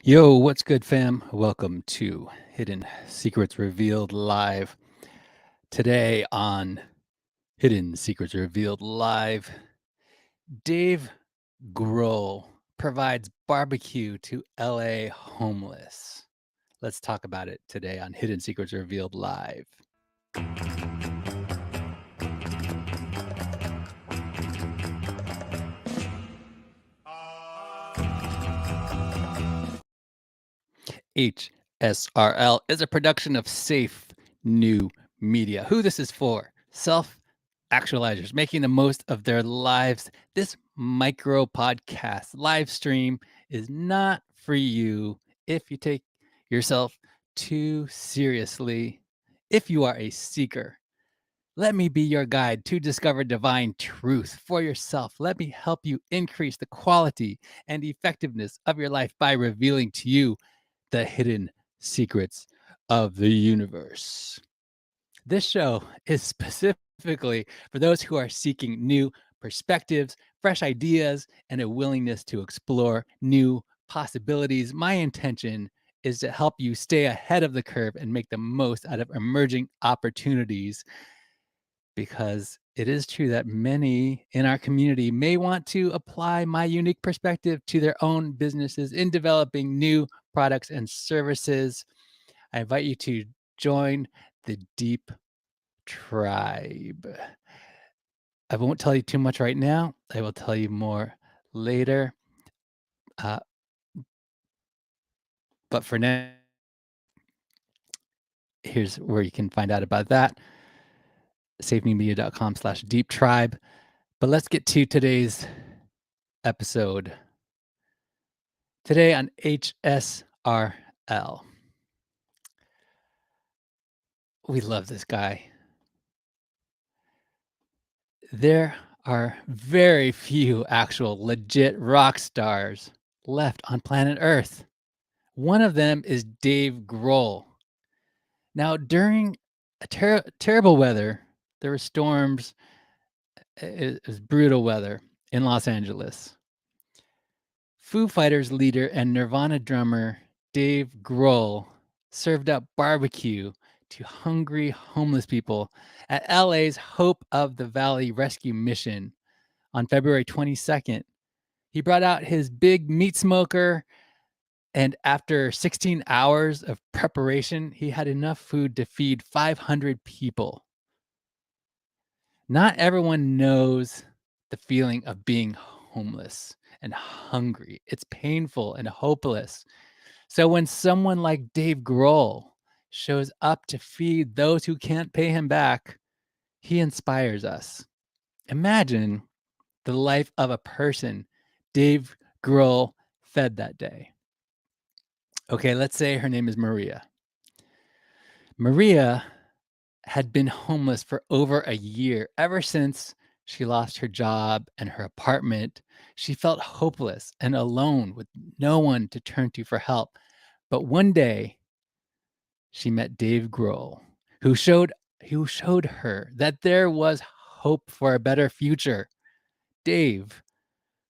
Yo, what's good, fam? Welcome to Hidden Secrets Revealed Live. Today on Hidden Secrets Revealed Live, Dave Grohl provides barbecue to LA homeless. Let's talk about it today on Hidden Secrets Revealed Live. HSRL is a production of Safe New Media. Who this is for? Self actualizers making the most of their lives. This micro podcast live stream is not for you if you take yourself too seriously. If you are a seeker, let me be your guide to discover divine truth for yourself. Let me help you increase the quality and effectiveness of your life by revealing to you the hidden secrets of the universe. This show is specifically for those who are seeking new perspectives, fresh ideas, and a willingness to explore new possibilities. My intention is to help you stay ahead of the curve and make the most out of emerging opportunities, because it is true that many in our community may want to apply my unique perspective to their own businesses in developing new products and services. I invite you to join the Deep Tribe. I won't tell you too much right now. I will tell you more later. Uh, but for now, here's where you can find out about that. safenewmedia.com/deep tribe. But let's get to today's episode. Today on HSRL. We love this guy. There are very few actual legit rock stars left on planet Earth. One of them is Dave Grohl. Now, during terrible weather, there were storms. It was brutal weather in Los Angeles. Foo Fighters leader and Nirvana drummer Dave Grohl served up barbecue to hungry homeless people at LA's Hope of the Valley Rescue Mission on February 22nd. He brought out his big meat smoker, and after 16 hours of preparation, he had enough food to feed 500 people. Not everyone knows the feeling of being homeless and hungry. It's painful and hopeless. So when someone like Dave Grohl shows up to feed those who can't pay him back, he inspires us. Imagine the life of a person Dave Grohl fed that day. Okay, let's say her name is Maria. Maria had been homeless for over a year. Ever since she lost her job and her apartment, she felt hopeless and alone with no one to turn to for help. But one day, she met Dave Grohl, who showed her that there was hope for a better future. Dave,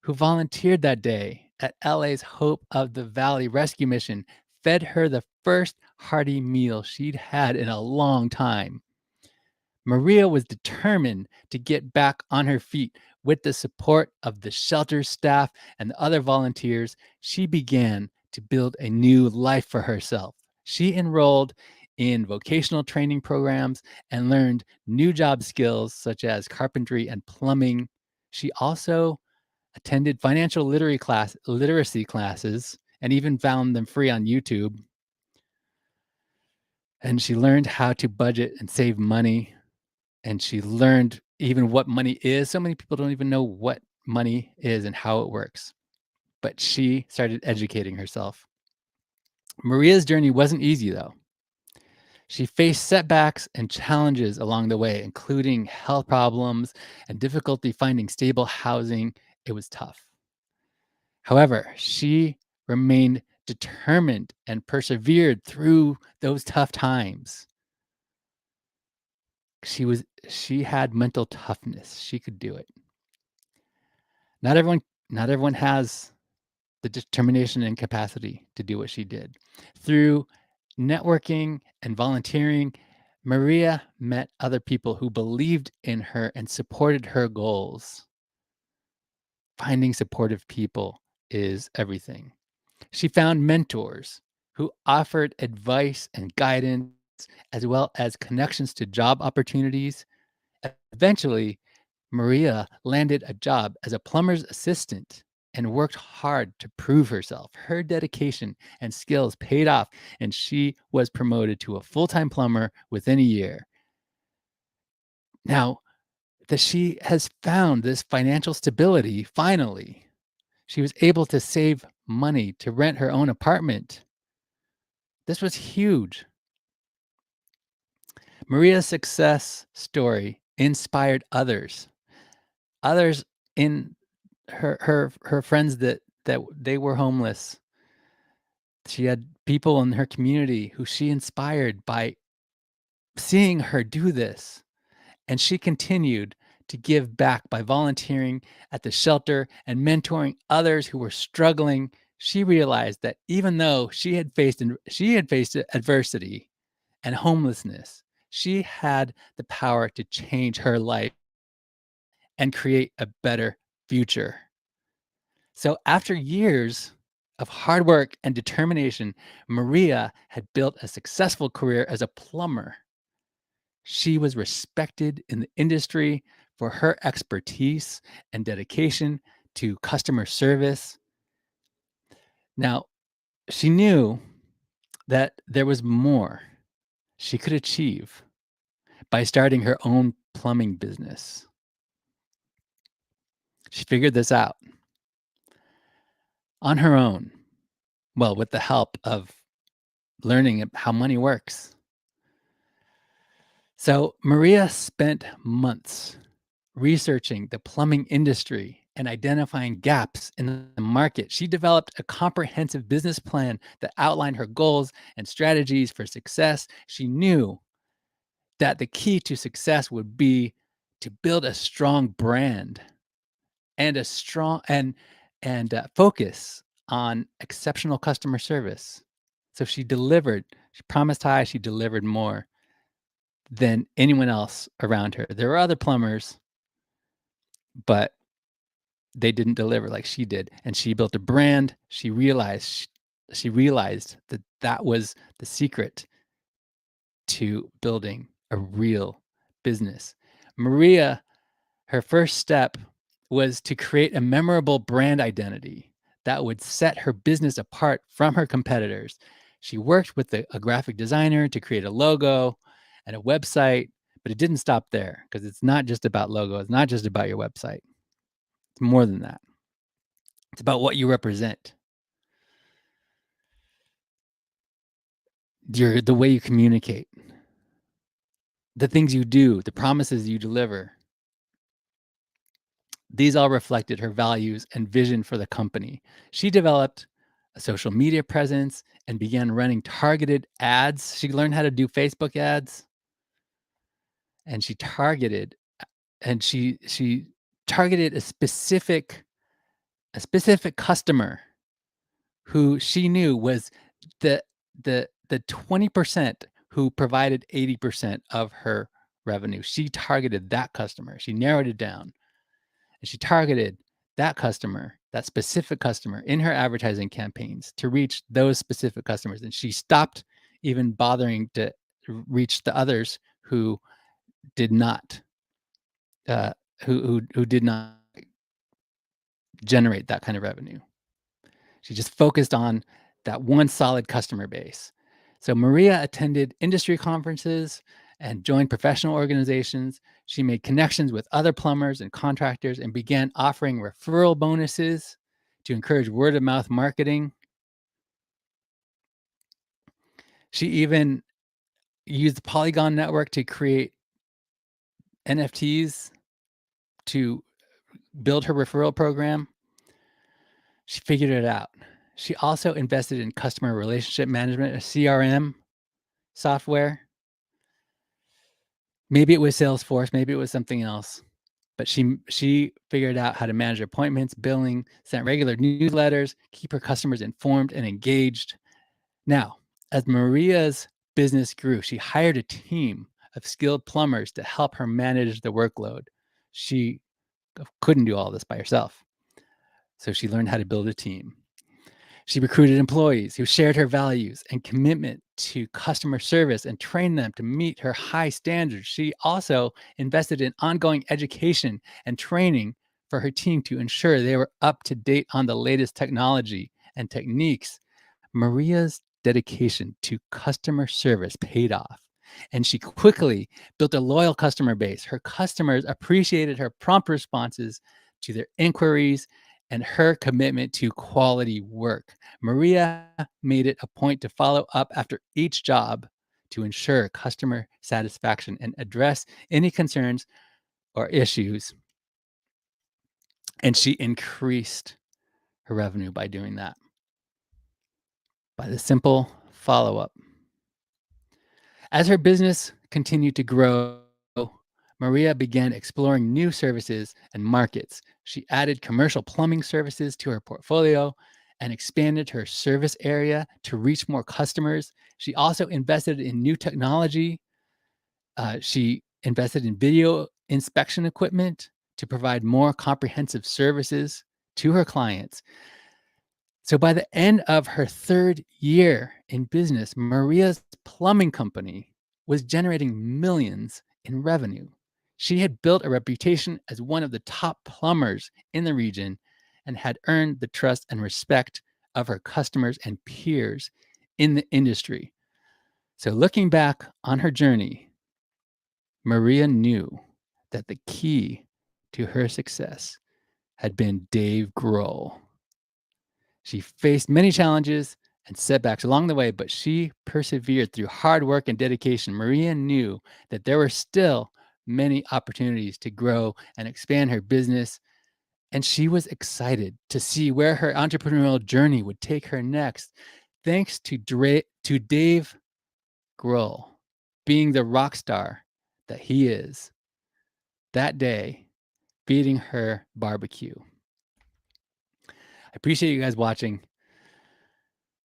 who volunteered that day at LA's Hope of the Valley Rescue Mission, fed her the first hearty meal she'd had in a long time. Maria was determined to get back on her feet. With the support of the shelter staff and the other volunteers, she began to build a new life for herself. She enrolled in vocational training programs and learned new job skills such as carpentry and plumbing. She also attended financial literacy classes and even found them free on YouTube. And she learned how to budget and save money. And she learned even what money is. So many people don't even know what money is and how it works. But she started educating herself. Maria's journey wasn't easy, though. She faced setbacks and challenges along the way, including health problems and difficulty finding stable housing. It was tough. However, she remained determined and persevered through those tough times. She had mental toughness. She could do it. Not everyone has the determination and capacity to do what she did. Through networking and volunteering, Maria met other people who believed in her and supported her goals. Finding supportive people is everything. She found mentors who offered advice and guidance, as well as connections to job opportunities. Eventually, Maria landed a job as a plumber's assistant and worked hard to prove herself. Her dedication and skills paid off, and she was promoted to a full-time plumber within a year. Now that she has found this financial stability, finally, she was able to save money to rent her own apartment. This was huge. Maria's success story inspired others in her friends that they were homeless. She had people in her community who she inspired by seeing her do this, and she continued to give back by volunteering at the shelter and mentoring others who were struggling. She realized that even though she had faced adversity and homelessness, she had the power to change her life and create a better future. So after years of hard work and determination, Maria had built a successful career as a plumber. She was respected in the industry for her expertise and dedication to customer service. Now, she knew that there was more she could achieve by starting her own plumbing business. She figured this out on her own, well, with the help of learning how money works. So Maria spent months researching the plumbing industry and identifying gaps in the market. She developed a comprehensive business plan that outlined her goals and strategies for success. She knew that the key to success would be to build a strong brand and a strong and focus on exceptional customer service. So she delivered. She promised high. She delivered more than anyone else around her. There were other plumbers, but they didn't deliver like she did. And she built a brand. She realized that that was the secret to building a real business. Maria, her first step was to create a memorable brand identity that would set her business apart from her competitors. She worked with a graphic designer to create a logo and a website, but it didn't stop there because it's not just about logo. It's not just about your website. It's more than that. It's about what you represent, the way you communicate, the things you do, the promises you deliver. These all reflected her values and vision for the company. She developed a social media presence and began running targeted ads. She learned how to do Facebook ads, and she targeted a specific customer who she knew was the the 20% who provided 80% of her revenue. She targeted that customer. She narrowed it down. And she targeted that specific customer in her advertising campaigns to reach those specific customers. And she stopped even bothering to reach the others who did not, who did not generate that kind of revenue. She just focused on that one solid customer base. So Maria attended industry conferences and joined professional organizations. She made connections with other plumbers and contractors and began offering referral bonuses to encourage word of mouth marketing. She even used the Polygon network to create NFTs to build her referral program. She figured it out. She also invested in customer relationship management, a CRM software. Maybe it was Salesforce, maybe it was something else. but she figured out how to manage appointments, billing, sent regular newsletters, keep her customers informed and engaged. Now, as Maria's business grew, she hired a team of skilled plumbers to help her manage the workload. She couldn't do all this by herself. So she learned how to build a team. She recruited employees who shared her values and commitment to customer service and trained them to meet her high standards. She also invested in ongoing education and training for her team to ensure they were up to date on the latest technology and techniques. Maria's dedication to customer service paid off, and she quickly built a loyal customer base. Her customers appreciated her prompt responses to their inquiries and her commitment to quality work. Maria made it a point to follow up after each job to ensure customer satisfaction and address any concerns or issues. And she increased her revenue by doing that. By the simple follow up. As her business continued to grow, Maria began exploring new services and markets. She added commercial plumbing services to her portfolio and expanded her service area to reach more customers. She also invested in new technology. She invested in video inspection equipment to provide more comprehensive services to her clients. So by the end of her third year in business, Maria's plumbing company was generating millions in revenue. She had built a reputation as one of the top plumbers in the region and had earned the trust and respect of her customers and peers in the industry. So looking back on her journey, Maria knew that the key to her success had been Dave Grohl. She faced many challenges and setbacks along the way, but she persevered through hard work and dedication. Maria knew that there were still many opportunities to grow and expand her business, and she was excited to see where her entrepreneurial journey would take her next, thanks to Dave Grohl being the rock star that he is that day, feeding her barbecue. I appreciate you guys watching.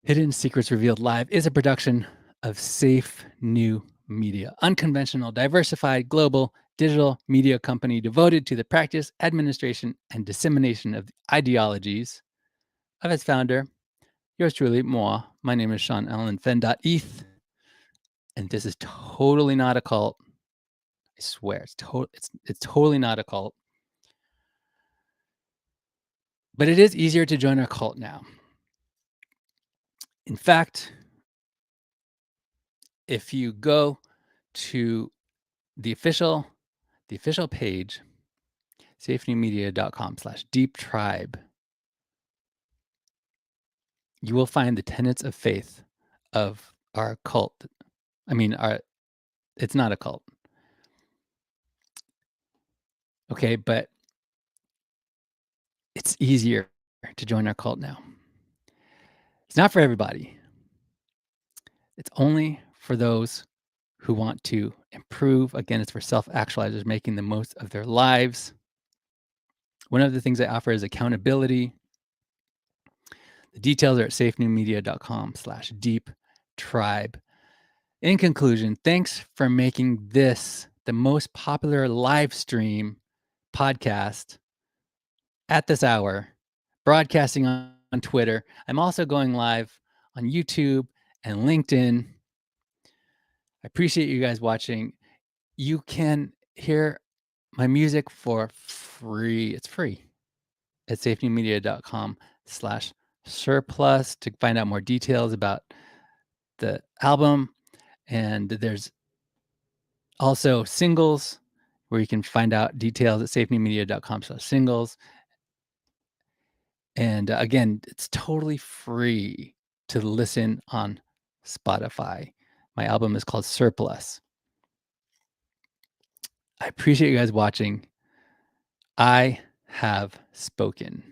Hidden Secrets Revealed Live is a production of Safe New Media, unconventional, diversified, global digital media company devoted to the practice, administration, and dissemination of the ideologies of its founder, yours truly, moi. My name is Sean Allen Fen.eth, and this is totally not a cult. I swear, it's totally not a cult. But it is easier to join our cult now. In fact, if you go to the official page, safenewmedia.com/deep tribe, you will find the tenets of faith of our cult. It's not a cult. Okay, but it's easier to join our cult now. It's not for everybody. It's only for those who want to improve. Again, it's for self-actualizers making the most of their lives. One of the things I offer is accountability. The details are at safenewmedia.com/deep tribe. In conclusion, thanks for making this the most popular live stream podcast at this hour, broadcasting on Twitter. I'm also going live on YouTube and LinkedIn. I appreciate you guys watching. You can hear my music for free. It's free at safenewmedia.com/surplus to find out more details about the album. And there's also singles where you can find out details at safenewmedia.com/singles. And again, it's totally free to listen on Spotify. My album is called Surplus. I appreciate you guys watching. I have spoken.